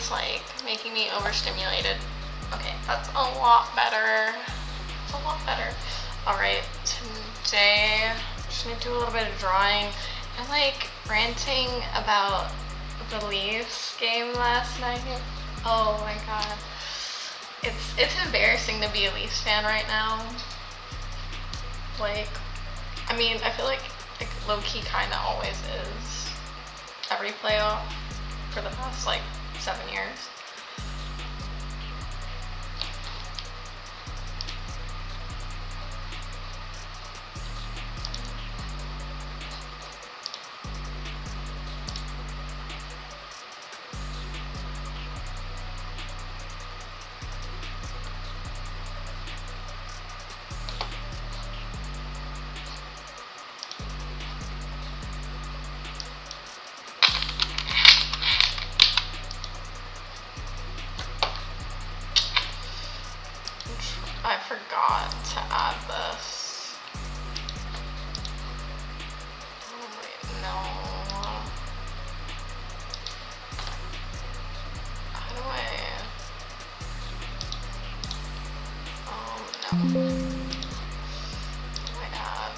it's like making me overstimulated. Okay, that's a lot better. It's a lot better. Alright, today I'm just gonna do a little bit of drawing and like ranting about the Leafs game last night. Oh my god. It's embarrassing to be a Leafs fan right now. Like, I mean, I feel like low-key kinda always is. Every playoff for the past like 7 years. I forgot to add this. Oh wait, no. How do I? No. What do I add?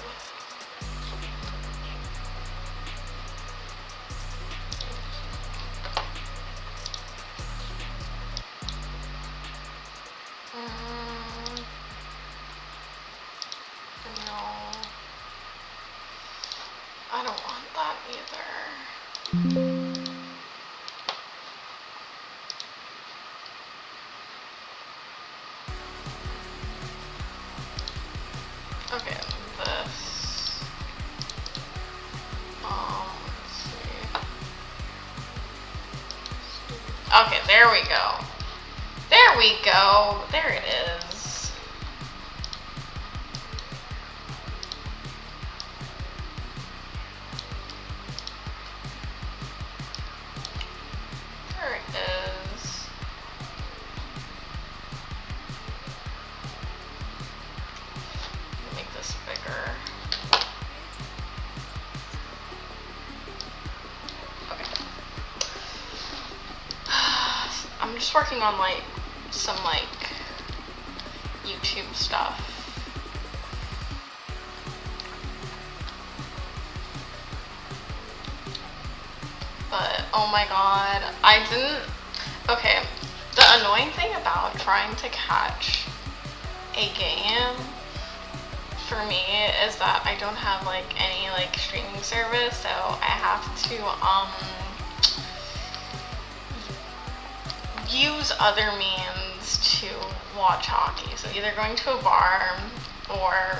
No. I don't want that either. Okay, this. Let's see. Okay, there we go. There we go. There it is. There it is. Make this bigger. Okay. I'm just working on like some like YouTube stuff. But oh my god, I didn't. Okay, the annoying thing about trying to catch a game for me is that I don't have like any like streaming service, so I have to use other means to watch hockey. So either going to a bar or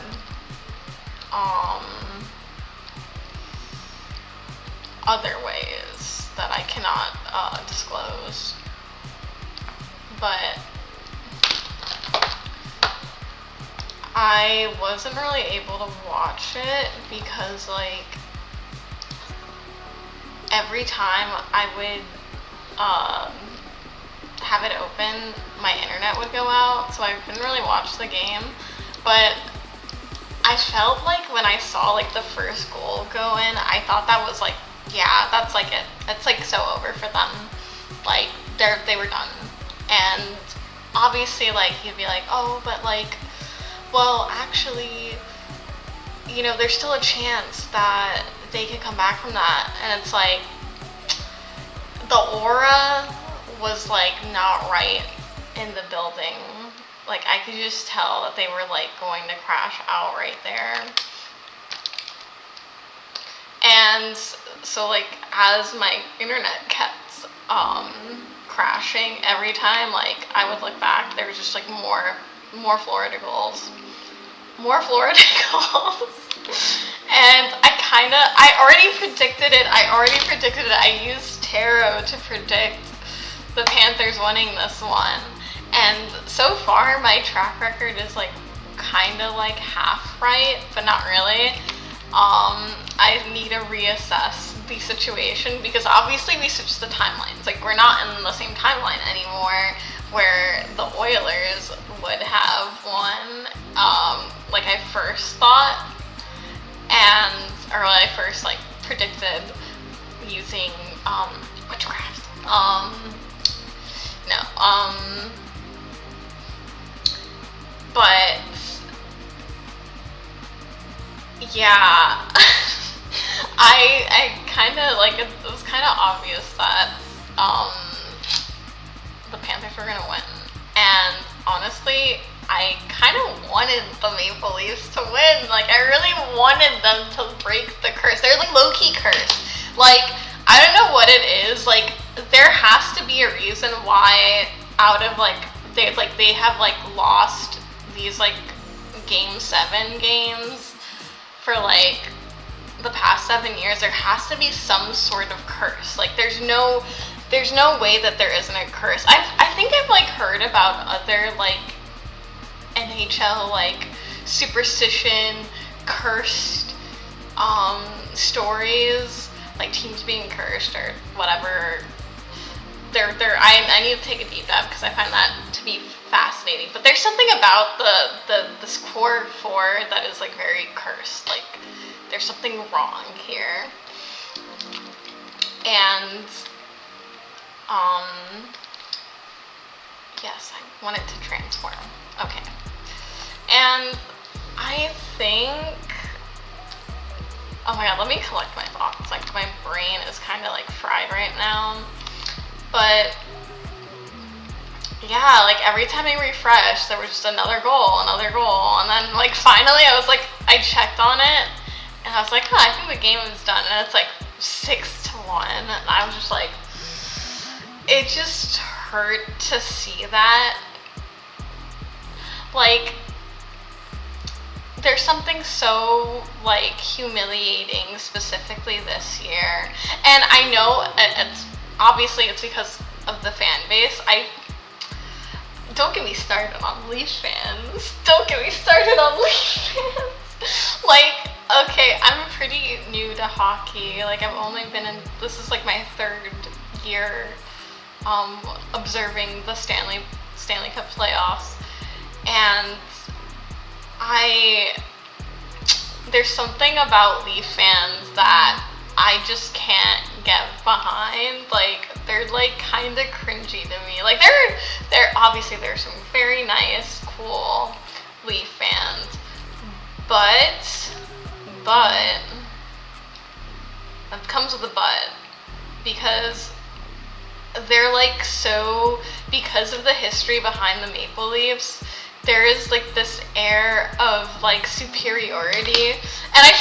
other ways that I cannot disclose. But I wasn't really able to watch it because like every time I would have it open, my internet would go out, so I couldn't really watch the game. But I felt like when I saw like the first goal go in, I thought that was like, yeah, that's like it. It's like so over for them. Like they were done. And obviously like you'd be like, oh, but like, well, actually, you know, there's still a chance that they can come back from that. And it's like the aura was like not right in the building. Like I could just tell that they were like going to crash out right there. And so like as my internet kept crashing every time, like I would look back, there was just like more Florida goals. More Florida goals. And I already predicted it. I used tarot to predict the Panthers winning this one. And so far, my track record is like kind of like half right, but not really. I need to reassess the situation because obviously we switched the timelines. Like we're not in the same timeline anymore where the Oilers would have won, like I first thought, or I first like predicted using witchcraft. But yeah, I kind of like it was kind of obvious that the Panthers were gonna win, and honestly, I kind of wanted the Maple Leafs to win. Like, I really wanted them to break the curse. They're like low-key cursed. Like, I don't know what it is. Like, there has to be a reason why out of they have like lost these like Game 7 games for like the past 7 years. There has to be some sort of curse. Like, there's no way that there isn't a curse. I think I've like heard about other like NHL like superstition cursed stories, like teams being cursed or whatever. I need to take a deep dive because I find that to be fascinating. But there's something about this core four that is like very cursed. Like, there's something wrong here. And yes, I want it to transform. Okay. And I think, oh my god, let me collect my thoughts. Like, my brain is kind of like fried right now. But yeah, like every time I refreshed, there was just another goal, and then like finally I was like, I checked on it, and I was like, oh, I think the game is done, and it's like 6-1, and I was just like, it just hurt to see that. Like, there's something so like humiliating specifically this year, and I know it's obviously it's because of the fan base. Don't get me started on Leaf fans. Don't get me started on Leaf fans. Like, okay, I'm pretty new to hockey. Like, I've only been in, this is like my 3rd year observing the Stanley Cup playoffs, and there's something about Leaf fans that I just can't get behind. Like, they're like kind of cringy to me. Like, they're obviously there's some very nice, cool Leaf fans, but it comes with a but, because they're like so, because of the history behind the Maple Leafs, there is like this air of like superiority, and I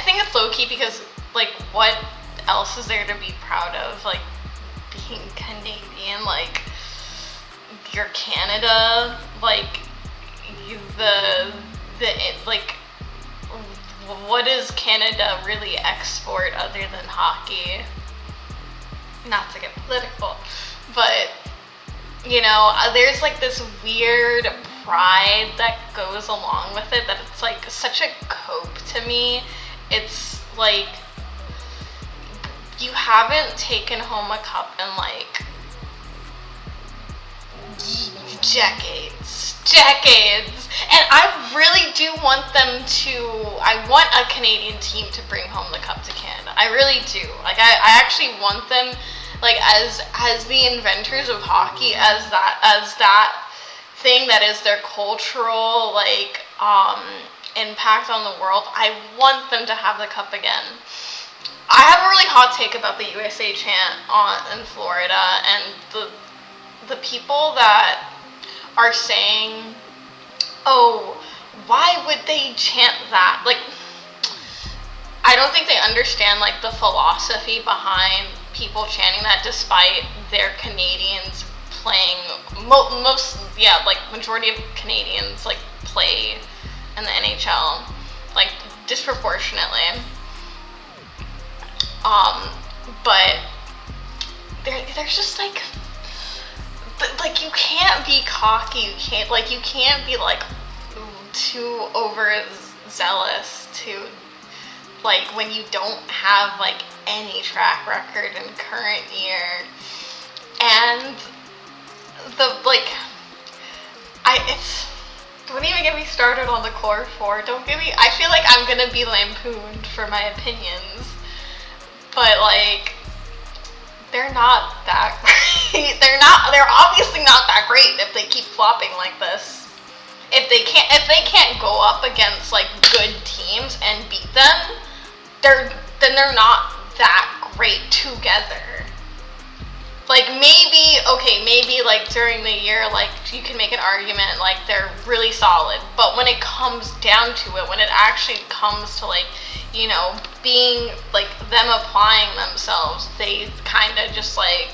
think it's low-key because like what else is there to be proud of? Like, being Canadian, like, you're Canada, like, like, what does Canada really export other than hockey? Not to get political, but, you know, there's like this weird pride that goes along with it, that it's like such a cope to me. It's like, you haven't taken home a cup in like decades, and I really do want I want a Canadian team to bring home the cup to Canada. I really do. Like, I actually want them, like, as the inventors of hockey, as that thing that is their cultural like impact on the world. I want them to have the cup again. I have a really hot take about the USA chant in Florida, and the people that are saying, oh, why would they chant that? Like, I don't think they understand like the philosophy behind people chanting that, despite their Canadians playing like majority of Canadians like play in the NHL, like, disproportionately. But there's just like you can't be cocky, you can't be like too overzealous to, like, when you don't have like any track record in current year. And don't even get me started on the core four. I feel like I'm gonna be lampooned for my opinions, but like, they're not that great. They're obviously not that great if they keep flopping like this. If they can't go up against like good teams and beat them, they're not that great together. Like maybe like during the year, like you can make an argument like they're really solid, but when it comes down to it, when it actually comes to like, you know, being like them applying themselves, they kind of just like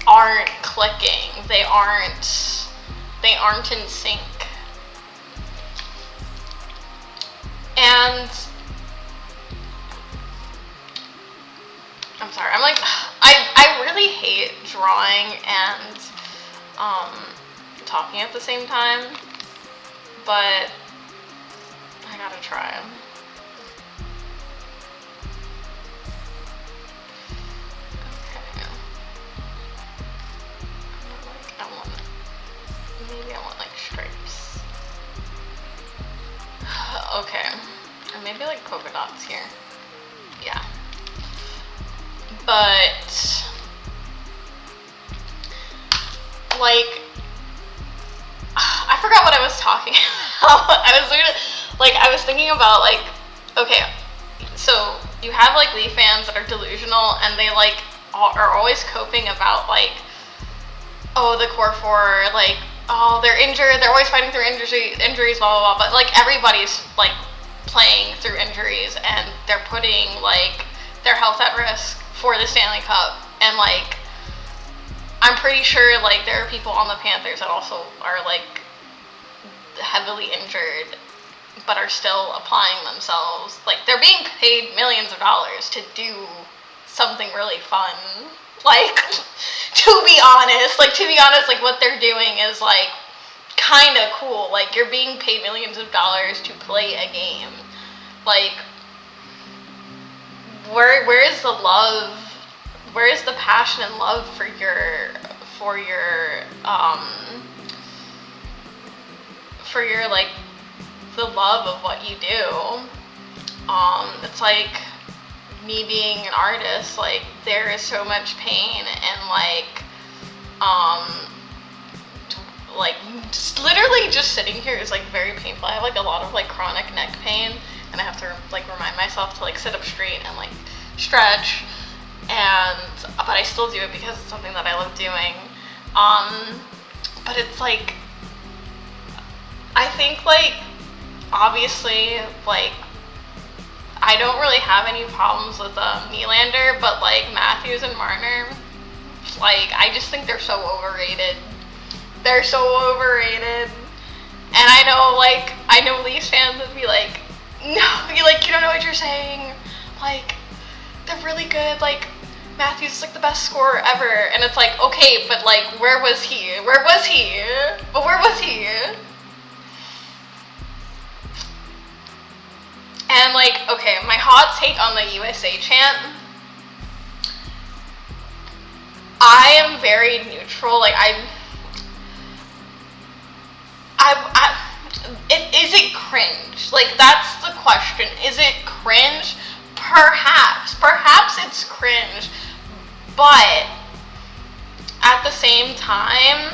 aren't clicking. They aren't in sync. And I'm sorry, I'm like, I really hate drawing and talking at the same time, but I gotta try. Maybe I want like stripes. Okay, or maybe like polka dots here. Yeah. But like, I forgot what I was talking about. I was thinking about like, okay, so you have like Leaf fans that are delusional and they like are always coping about like, oh, the core four, like, oh, they're injured, they're always fighting through injuries, blah, blah, blah. But, like, everybody's, like, playing through injuries, and they're putting, like, their health at risk for the Stanley Cup. And, like, I'm pretty sure, like, there are people on the Panthers that also are, like, heavily injured, but are still applying themselves. Like, they're being paid millions of dollars to do something really fun. Like, to be honest, like, what they're doing is, like, kind of cool. Like, you're being paid millions of dollars to play a game. Like, where is the love? Where is the passion and love for your like, the love of what you do? It's like me being an artist, like, there is so much pain and like just literally just sitting here is like very painful. I have like a lot of like chronic neck pain, and I have to like remind myself to like sit up straight and like stretch, but I still do it because it's something that I love doing. But it's like, I think like obviously like I don't really have any problems with Nylander, but like Matthews and Marner, like I just think they're so overrated. They're so overrated. And I know Leafs fans would be like, no, you don't know what you're saying. Like, they're really good. Like, Matthews is like the best scorer ever. And it's like, okay, but like, where was he? But where was he? And like, okay, my hot take on the USA chant. I am very neutral. Like, is it cringe? Like, that's the question. Is it cringe? Perhaps it's cringe, but at the same time,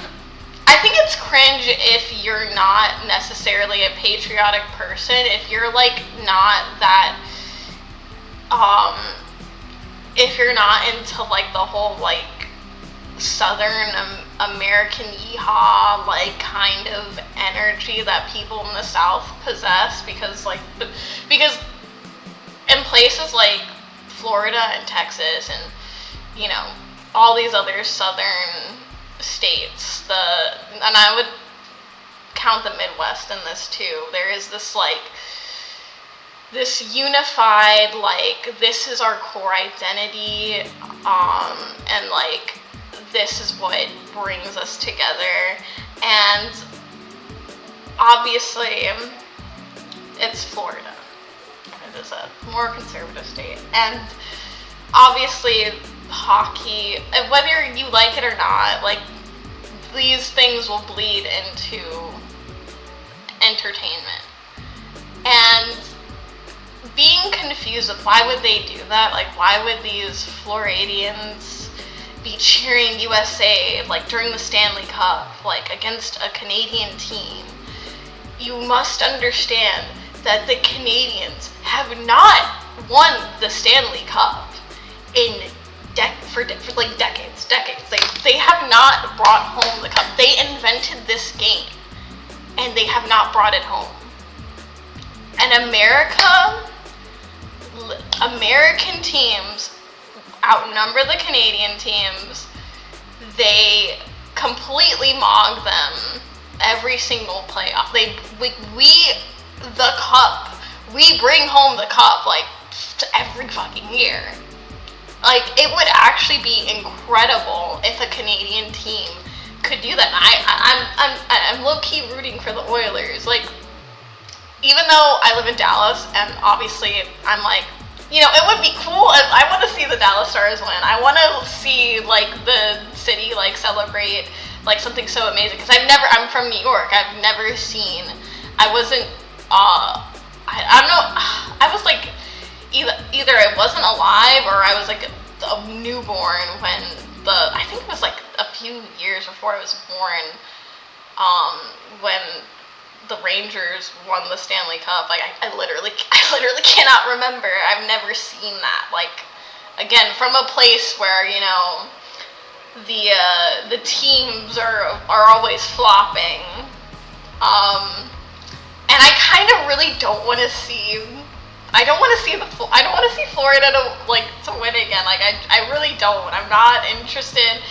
I think it's cringe if you're not necessarily a patriotic person, if you're like not that, if you're not into like the whole like Southern American yeehaw like kind of energy that people in the South possess, because in places like Florida and Texas and, you know, all these other southern states, and I would count the Midwest in this too, there is this like this unified like, this is our core identity, and like this is what brings us together. And obviously it's Florida. It is a more conservative state, and obviously hockey, whether you like it or not, like these things will bleed into entertainment. And being confused with why would they do that, like why would these Floridians be cheering USA like during the Stanley Cup, like against a Canadian team, you must understand that the Canadians have not won the Stanley Cup in for like decades. They have not brought home the cup. They invented this game, and they have not brought it home. And American teams outnumber the Canadian teams. They completely mog them every single playoff. We bring home the cup like every fucking year. Like, it would actually be incredible if a Canadian team could do that. I'm low-key rooting for the Oilers. Like, even though I live in Dallas, and obviously I'm like, it would be cool. I want to see the Dallas Stars win. I want to see, like, the city, like, celebrate, like, something so amazing. Because I'm from New York. I wasn't, I don't know, I was, like, either I wasn't alive or I was, like, a newborn when I think it was, like, a few years before I was born, when the Rangers won the Stanley Cup. Like, I literally cannot remember. I've never seen that. Like, again, from a place where, the teams are always flopping. And I kind of really don't want to see. I don't want to see Florida to win again. Like, I really don't. I'm not interested.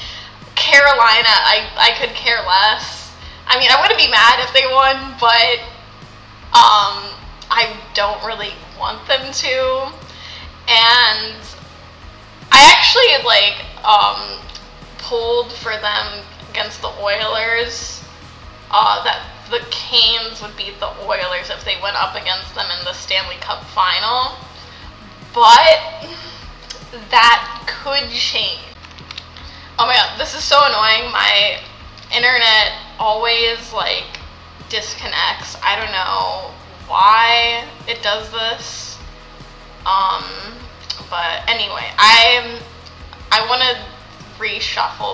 Carolina, I could care less. I mean, I wouldn't be mad if they won, but I don't really want them to. And I actually pulled for them against the Oilers. That the Canes would beat the Oilers if they went up against them in the Stanley Cup final. But that could change. Oh my god, this is so annoying. My internet always disconnects. I don't know why it does this. But anyway, I want to reshuffle